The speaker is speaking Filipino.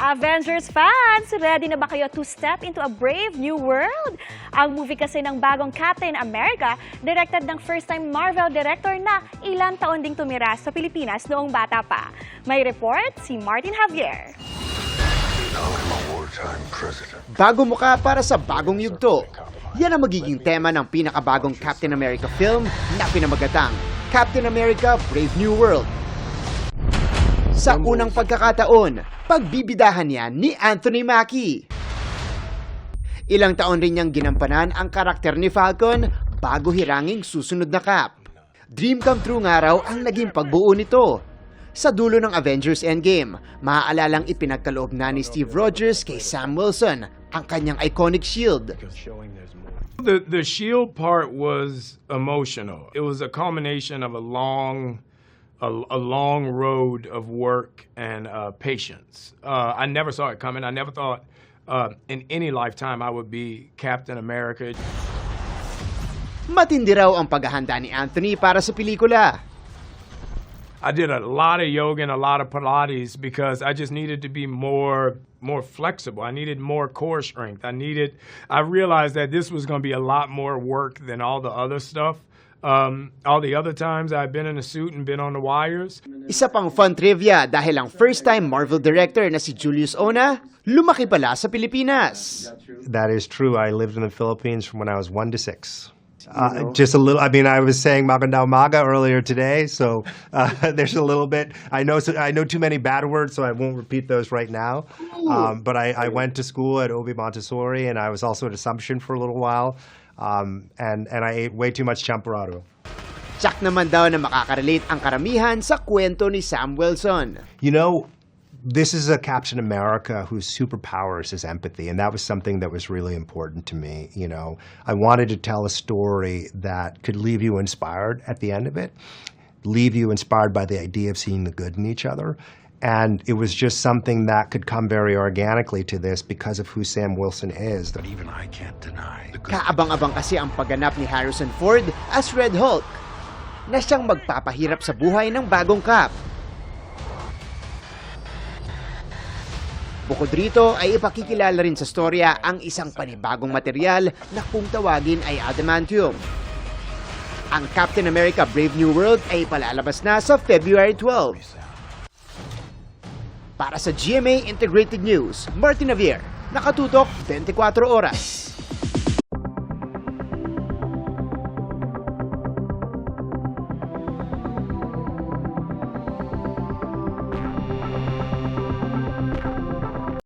Avengers fans, ready na ba kayo to step into a brave new world? Ang movie kasi ng bagong Captain America, directed ng first-time Marvel director na ilang taon ding tumira sa Pilipinas noong bata pa. May report si Martin Javier. Bago mukha para sa bagong yugto. Yan ang magiging tema ng pinakabagong Captain America film na pinamagatang Captain America Brave New World. Sa unang pagkakataon, pagbibidahan niya ni Anthony Mackie. Ilang taon rin niyang ginampanan ang karakter ni Falcon bago hiranging susunod na Cap. Dream come true nga raw ang naging pagbuo nito. Sa dulo ng Avengers Endgame, maaalalang ipinagkaloob na ni Steve Rogers kay Sam Wilson ang kanyang iconic shield. The shield part was emotional. It was a culmination of a long road of work and patience. I never saw it coming. I never thought in any lifetime I would be Captain America. Matindi raw ang paghahanda ni Anthony para sa pelikula. I did a lot of yoga and a lot of Pilates because I just needed to be more flexible. I needed more core strength. I realized that this was going to be a lot more work than all the other stuff. All the other times I've been in a suit and been on the wires. Isa pang fun trivia dahil ang first-time Marvel director na si Julius Ona, lumaki pala sa Pilipinas. That is true. I lived in the Philippines from when I was 1 to 6. Just a little. I mean, I was saying Magandang Umaga earlier today, so there's a little bit. I know too many bad words, so I won't repeat those right now. But I went to school at Obi Montessori, and I was also at Assumption for a little while. And I ate way too much champurrado. Tsak naman daw na makakarelate ang karamihan sa kwento ni Sam Wilson. You know, this is a Captain America whose superpowers is empathy, and that was something that was really important to me. You know, I wanted to tell a story that could leave you inspired at the end of it, leave you inspired by the idea of seeing the good in each other. And it was just something that could come very organically to this because of who Sam Wilson is. But even I can't deny. Kaabang-abang kasi ang pagganap ni Harrison Ford as Red Hulk na siyang magpapahirap sa buhay ng bagong Cap. Bukod rito ay ipakikilala rin sa storya ang isang panibagong material na kung tawagin ay adamantium. Ang Captain America Brave New World ay palalabas na sa February 12. Para sa GMA Integrated News, Martin Javier, nakatutok 24 oras.